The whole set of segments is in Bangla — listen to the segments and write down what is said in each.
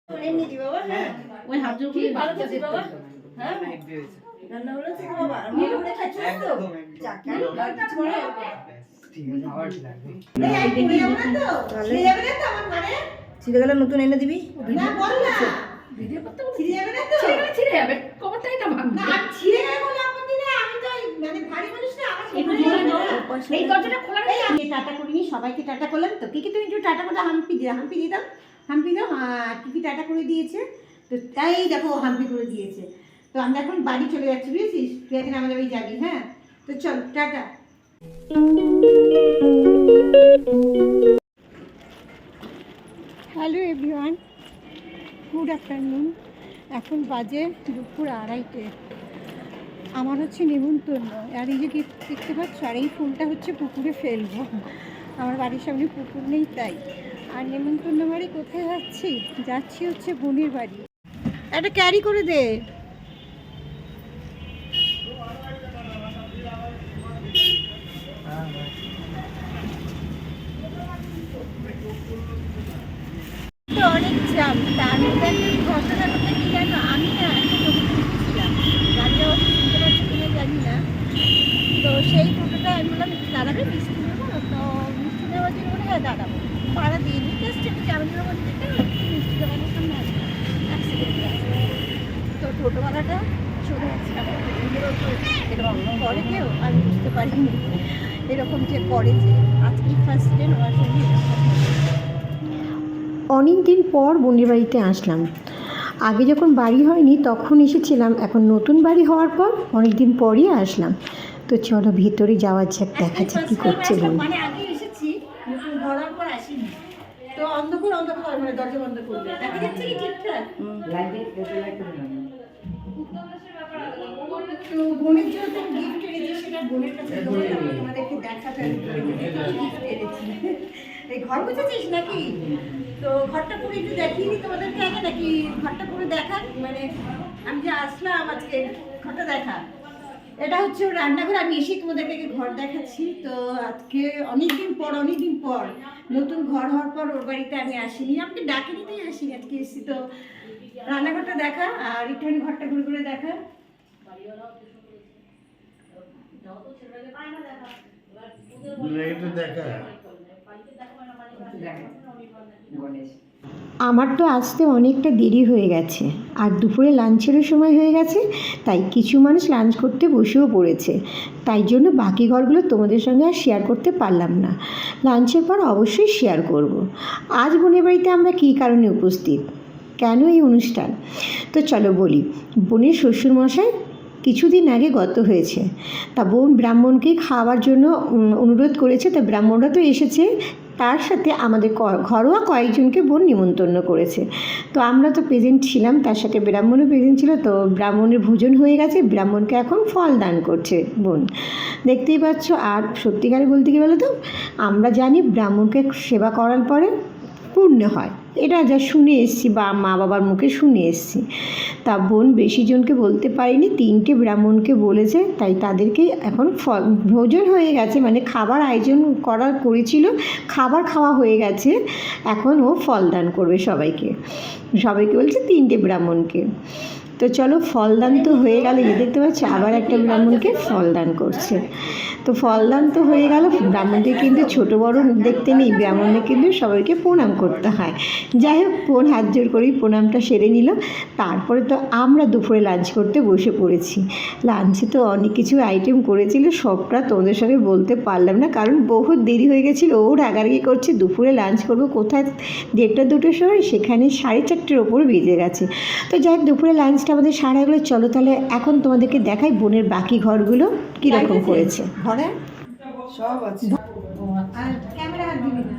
এমনি দি বাবা, হ্যাঁ ওই হাত জোর কি করে ভালো করছিস বাবা, হ্যাঁ রান্না হলো তো বাবা, আমি করে খাচ্ছিস তো চাকা আর কিছু করে ঠিক আছে আবার লাগবে এই পুড়ে যাবে না তো ছিড়ে যাবে না তো আমার মানে ছিড়ে গেলে নতুন এনে দিবি না বল না ভিডিও করতে ছিড়ে যাবে না তো ছিঁড়ে যাবে কবরটাই না ভাঙবে না আমি ছিড়ে গেলে বলে আপত্তি নেই আমি তো মানে ভারী মানুষ না আমার একটু জোরে জোরে এই দরজাটা খোলা এই আমি টাটা করিনি সবাইকে টাটা করলাম তো কি তুমি একটু টাটা করে হাম্পি দাও হাম্পি দাও কি টাটা করে দিয়েছে তো তাই দেখো হাম্পি করে দিয়েছে তো আমরা এখন বাড়ি চলে যাচ্ছি বুঝেছিস তুই এখন আমাদের বাড়ি যাবি হ্যাঁ তো চল tata hello everyone good afternoon এখন বাজে দুপুর 2:30 আমার হচ্ছে নেমন্তন্ন আর এই যে দেখতে পাচ্ছ আর এই ফুলটা হচ্ছে পুকুরে ফেলবো আমার বাড়ির সামনে পুকুর নেই তাই আর নেমন্তন্ন বাড়ি কোথায় যাচ্ছি হচ্ছে বোনের বাড়ি একটা ক্যারি করে দে অনেক জ্যাম তার মধ্যে একটা ঘটনা ঘটে কি জানো আমি না একটা টোটো ছিলাম গাড়ি অবশ্য শুনতে পাচ্ছি কিনা জানি না তো সেই টোটোটা আমি বললাম দাঁড়াবে মিষ্টি নেবো তো মিষ্টি নেওয়ার জন্য বলে হ্যাঁ দাঁড়াবো ভাড়া দিয়ে নিই জাস্ট একটু জামিনের মধ্যে মিষ্টি দোকানের সামনে আসবে তো টোটোওয়ালাটা চলে যাচ্ছে এরকম করে কেউ আমি বুঝতে পারিনি এরকম যে করে যে আজকেই ফার্স্ট ডে নেওয়ার সঙ্গে অনেক দিন পর বোনের বাড়িতে আসলাম। আগে যখন বাড়ি হয়নি তখন এসেছিলাম, এখন নতুন বাড়ি হওয়ার পর অনেক দিন পরই আসলাম। তো চলো ভিতরে যাওয়া যাক, দেখা যাক কী করছে বোন। মানে আগে এসেছি নতুন ঘর হওয়ার পর আসিনি তো অন্ধকার মানে দরজা বন্ধ করবে দেখা যাচ্ছে কি ঠিকঠাক তো বোনের জন্য তো গিফট এনেছি সেটা বোনের কাছে তোমাদেরকে দেখাতে গিফট এনেছি এই ঘর বুঝেছিস নাকি তো ঘরটা পুরো একটু দেখিয়ে নি তোমাদেরকে আগে নাকি ঘরটা পুরো দেখান মানে আমি যে আসলাম আজকে ঘরটা দেখা এটা হচ্ছে ওর রান্নাঘর আমি এসে তোমাদেরকে ঘর দেখাচ্ছি তো আজকে অনেকদিন পর নতুন ঘর হওয়ার পর ওর বাড়িতে আমি আসিনি আমাকে ডাকে নিতেই আসিনি আজকে এসেছি তো রান্নাঘরটা দেখা আর একটুখানি ঘরটা ঘুরে ঘুরে দেখা আমার তো আসতে অনেকটা দেরি হয়ে গেছে আর দুপুরে লাঞ্চেরও সময় হয়ে গেছে, তাই কিছু মানুষ লাঞ্চ করতে বসেও পড়েছে। তাই জন্য বাকি ঘরগুলো তোমাদের সঙ্গে আর শেয়ার করতে পারলাম না। লাঞ্চের পর অবশ্যই শেয়ার করব। আজ বোনের বাড়িতে আমরা কী কারণে উপস্থিত, কেন এই অনুষ্ঠান, তো চলো বলি। বোনের শ্বশুরমশাই কিছুদিন আগে গত হয়েছে, তা বোন ব্রাহ্মণকে খাওয়ার জন্য অনুরোধ করেছে, তা ব্রাহ্মণরা তো এসেছে, তার সাথে আমাদের ঘরোয়া কয়েকজনকে বোন নিমন্ত্রণ করেছে। তো আমরা তো প্রেজেন্ট ছিলাম, তার সাথে ব্রাহ্মণও প্রেজেন্ট ছিল। তো ব্রাহ্মণের ভোজন হয়ে গেছে, ব্রাহ্মণকে এখন ফল দান করছে বোন, দেখতেই পাচ্ছ। আর সত্যিকারে বলতে কি বলো তো, আমরা জানি ব্রাহ্মণকে সেবা করার পরে পূর্ণ হয়, এটা যা শুনে এসেছি বা মা বাবার মুখে শুনে এসেছি। তা বোন বেশি জনকে বলতে পারিনি, 3টে ব্রাহ্মণকে বলেছে, তাই তাদেরকে এখন ভোজন হয়ে গেছে, মানে খাবার আয়োজন করেছিল, খাবার খাওয়া হয়ে গেছে, এখন ও ফল দান করবে সবাইকে বলছে 3টে ব্রাহ্মণকে। তো চলো ফলদান তো হয়ে গেল, দেখতে পাচ্ছি আবার একটা ব্রাহ্মণকে ফলদান করছে। তো ফলদান তো হয়ে গেল, ব্রাহ্মণকে কিন্তু ছোটো বড় দেখতে নেই, ব্রাহ্মণকে কিন্তু সবাইকে প্রণাম করতে হয়। যাই হোক বোন হাত জোর করেই প্রণামটা সেরে নিল। তারপরে তো আমরা দুপুরে লাঞ্চ করতে বসে পড়েছি। লাঞ্চে তো অনেক কিছু আইটেম করেছিল, সবটা তোমাদের সঙ্গে বলতে পারলাম না, কারণ বহুত দেরি হয়ে গেছিলো। ও রাগারাগি করছে দুপুরে লাঞ্চ করবো কোথায়, 1:30-2টোর সময়, সেখানে 4:30-র ওপর বেজে গেছে। তো যাই হোক দুপুরে লাঞ্চটা আমাদের সারা গেলো। চলো তাহলে এখন তোমাদেরকে দেখাই বোনের বাকি ঘরগুলো কীরকম করেছে। ঘরে সব আছে আর ক্যামেরা হাত দিবি না,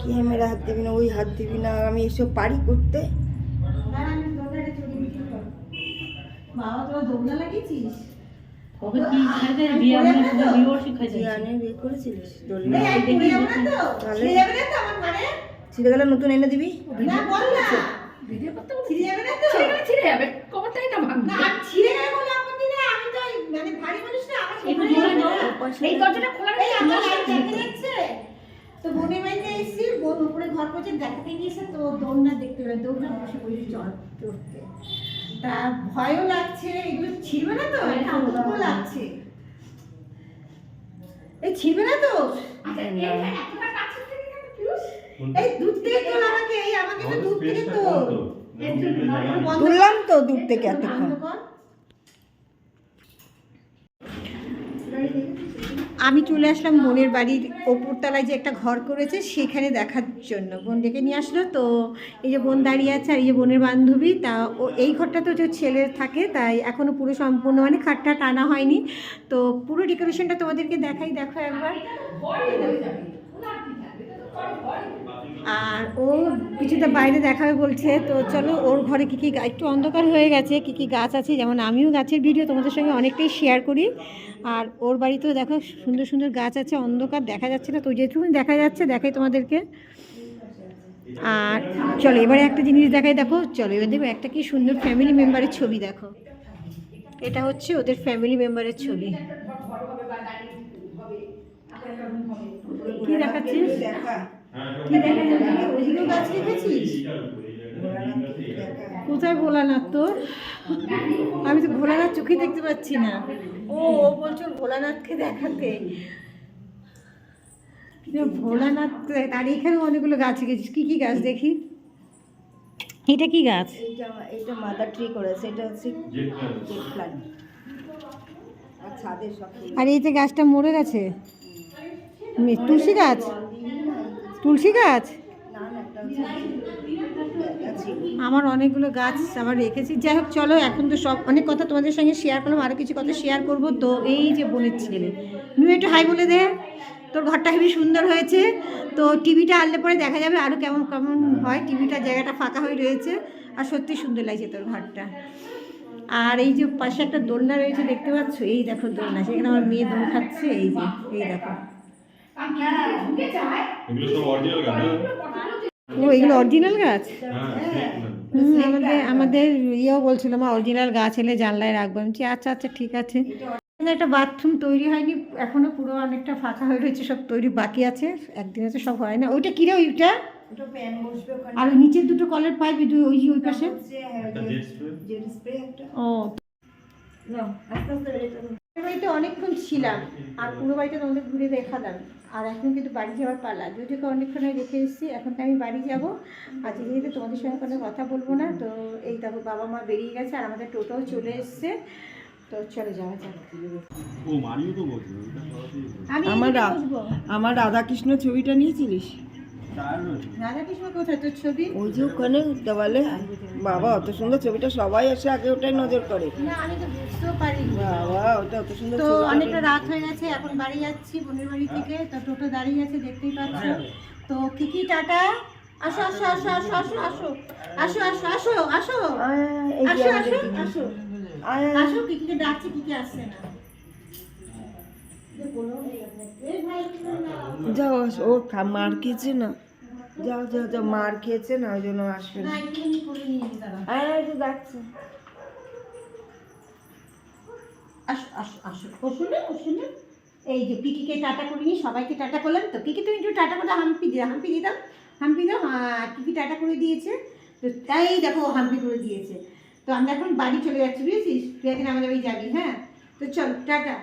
ক্যামেরা হাত দিবি না, ওই হাত দিবি না, আমি এসব পারি করতে। বাবা তোরা দোলনা লাগিয়েছিস কবে কি খাইতে বিয়ে আমরা ভিডিও শিখাইছি জানে বিয়ে করেছিলিস দোল এই দেখি না তো ছিড়ে যাবে না তো আমার মানে ছিঁড়ে গেলে নতুন এনে দিবি না বল না ভিডিও করতে ছিড়ে যাবে না তো ছিঁড়ে যাবে কবরটাই না ভাঙবে না আমি ছিড়ে গেলে বলে আপত্তি নেই আমি তো মানে ভারী মানুষ না আমার একটু জোরে জোরে এই দরজাটা খোলা এই আমার লাইট দেখা যাচ্ছে তো বোনের বাড়িতে এসেছি, বোন উপরে ঘর করছে, দেখাতে গিয়েছে তো দৌড়না দেখতে পেলে, দৌড়না বসে বসে চড়তে, তা ভয়ও লাগছে, এগুলো ছিড়বে না তো, আতঙ্কও লাগছে, এই ছিড়বে না তো? এই দূর থেকে তোল আমাকে, আমাকে তো দূর থেকে তোল। তুললাম তো দূর থেকে এতক্ষণ। আমি চলে আসলাম বোনের বাড়ির ওপরতলায় যে একটা ঘর করেছে সেখানে দেখার জন্য, বোন ডেকে নিয়ে আসলো। তো এই যে বোন দাঁড়িয়ে আছে, আর এই যে বোনের বান্ধবী, তা ও এই ঘরটা তো যে ছেলে থাকে, তাই এখনও পুরো সম্পূর্ণ মানে খাটটা টানা হয়নি। তো পুরো ডেকোরেশনটা তোমাদেরকে দেখাই, দেখো একবার। আর ও কিছুটা বাইরে দেখাবে বলছে, তো চলো ওর ঘরে কী কী, একটু অন্ধকার হয়ে গেছে, কী কী গাছ আছে, যেমন আমিও গাছের ভিডিও তোমাদের সঙ্গে অনেকটাই শেয়ার করি। আর ওর বাড়িতেও দেখো সুন্দর সুন্দর গাছ আছে, অন্ধকার দেখা যাচ্ছে না, তো যেটুকু দেখা যাচ্ছে দেখাই তোমাদেরকে। আর চলো এবারে একটা জিনিস দেখাই, দেখো চলো এবার দেখো একটা কি সুন্দর ফ্যামিলি মেম্বারের ছবি, দেখো এটা হচ্ছে ওদের ফ্যামিলি মেম্বারের ছবি। কি দেখাচ্ছিস? কি দেখা যাচ্ছে? ওইদিকেও গাছ রেখেছিস? কোথায় ভোলানাথ তোর? আমি তো ভোলানাথ চোখে দেখতে পাচ্ছি না। ও বলছো ভোলানাথকে দেখাতে, ভোলানাথ। আর এখানে অনেকগুলো গাছ রেখেছিস, কি কি গাছ দেখি? এটা কি গাছ? এইটা মাদার ট্রি করেছে, এটা হচ্ছে জেড প্ল্যান্ট। আর ছাদের সব আর এই যে গাছটা মরে গেছে, তুলসী গাছ, তুলসী গাছ। আমার অনেকগুলো গাছ আবার রেখেছি। যাই হোক চলো, এখন তো সব অনেক কথা তোমাদের সঙ্গে শেয়ার করলাম, আরও কিছু কথা শেয়ার করব। তো এই যে বোনের ছেলে, তুমি একটু হাই বলে দে। তোর ঘরটা হেবি সুন্দর হয়েছে, তো টিভিটা আনলে পরে দেখা যাবে আরও কেমন কেমন হয়। টিভিটার জায়গাটা ফাঁকা হয়ে রয়েছে, আর সত্যি সুন্দর লাগছে তোর ঘরটা। আর এই যে পাশে একটা দোলনা রয়েছে দেখতে পাচ্ছ, এই দেখো দোলনা, সেখানে আমার মেয়ে দোল খাচ্ছে, এই যে এই দেখো। ও এগুলো অরিজিনাল গাছ? আমাদের ইয়েও বলছিল মা অরিজিনাল গাছ এলে জানলায় রাখবো। আমি বলছি আচ্ছা আচ্ছা ঠিক আছে। একটা বাথরুম তৈরি হয়নি এখনো, পুরো অনেকটা ফাঁকা হয়ে রয়েছে, সব তৈরি বাকি আছে, একদিন আছে সব হয় না। ওইটা কিরে ওইটা? আর নিচের দুটো কলের পাইপ ওই ওই পাশে। ও বাড়িতে অনেকক্ষণ ছিলাম, আর পুরো বাড়িটা তোমাদের ঘুরে দেখালাম। আর এখন কিন্তু বাড়ি যাওয়ার পালা, যদিও অনেকক্ষণ রেখে এসেছি, এখন তো আমি বাড়ি যাব। আর যেহেতু তোমাদের সঙ্গে কোনো কথা বলবো না, তো এই দেখো বাবা মা বেরিয়ে গেছে, আর আমাদের টোটোও চলে এসছে। তো চলে যাওয়া যাক। আমার রাধাকৃষ্ণ ছবিটা নিয়েছিলিস? রাধাকৃষ্ণ কোথায় তোর ছবি? ওই যে ওখানে দেওয়ালে। বাবা অত সুন্দর ছবিটা, সবাই এসে আগে ওটাই নজর করে। না আমি তো বুঝতেও পারি। বাবা ওটা অত সুন্দর। তো অনেকটা রাত হয়ে গেছে, এখন বাড়ি যাচ্ছি বোনের বাড়ি থেকে। তো টোটো দাঁড়িয়ে আছে দেখতেই পাচ্ছ। তো কিকি টাটা, আসো আসো আসো আসো আসো আসো আসো আসো আসো আসো আসো আসো আসো আসো। কিকিকে ডাকছে, কিকি আসছে না। যাও ও মার খেয়েছে না, যাও যাও যাও, মার খেয়েছে না ওই জন্য আসবে না। যাচ্ছে। আসো আসো আসো, শুনে শুনে এই যে পিকিকে টাটা করিনি, সবাইকে টাটা করলাম। তো পিকি তুমি একটু টাটা করে হাম্পি দাও, হাম্পি দিতাম, হাম্পি দাও। পিকি টাটা করে দিয়েছে, তো তাই দেখো হাম্পি করে দিয়েছে। তো আমরা এখন বাড়ি চলে যাচ্ছি, বুঝেছিস? তুই এখন আমাদের বাড়ি যাবি, হ্যাঁ? তো চল টাটা,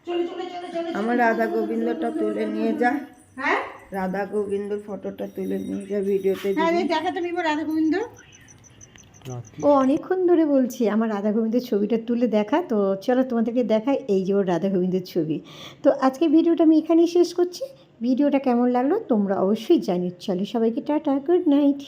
চলে চলে চলে চলে। আমার রাধা গোবিন্দটা তুলে নিয়ে যা। হ্যাঁ রাধা গোবিন্দর ফটোটা তুলে নিয়ে যা ভিডিওতে। হ্যাঁ দেখা তো নিব রাধা গোবিন্দ। ও অনেকক্ষণ ধরে বলছি আমার রাধা গোবিন্দের ছবিটা তুলে দেখা, তো চলো তোমাদেরকে দেখাই এই যে ওর রাধা গোবিন্দের ছবি। তো আজকে ভিডিওটা আমি এখানেই শেষ করছি। ভিডিওটা কেমন লাগলো তোমরা অবশ্যই জানিও। চলো সবাইকে টাটা, গুড নাইট।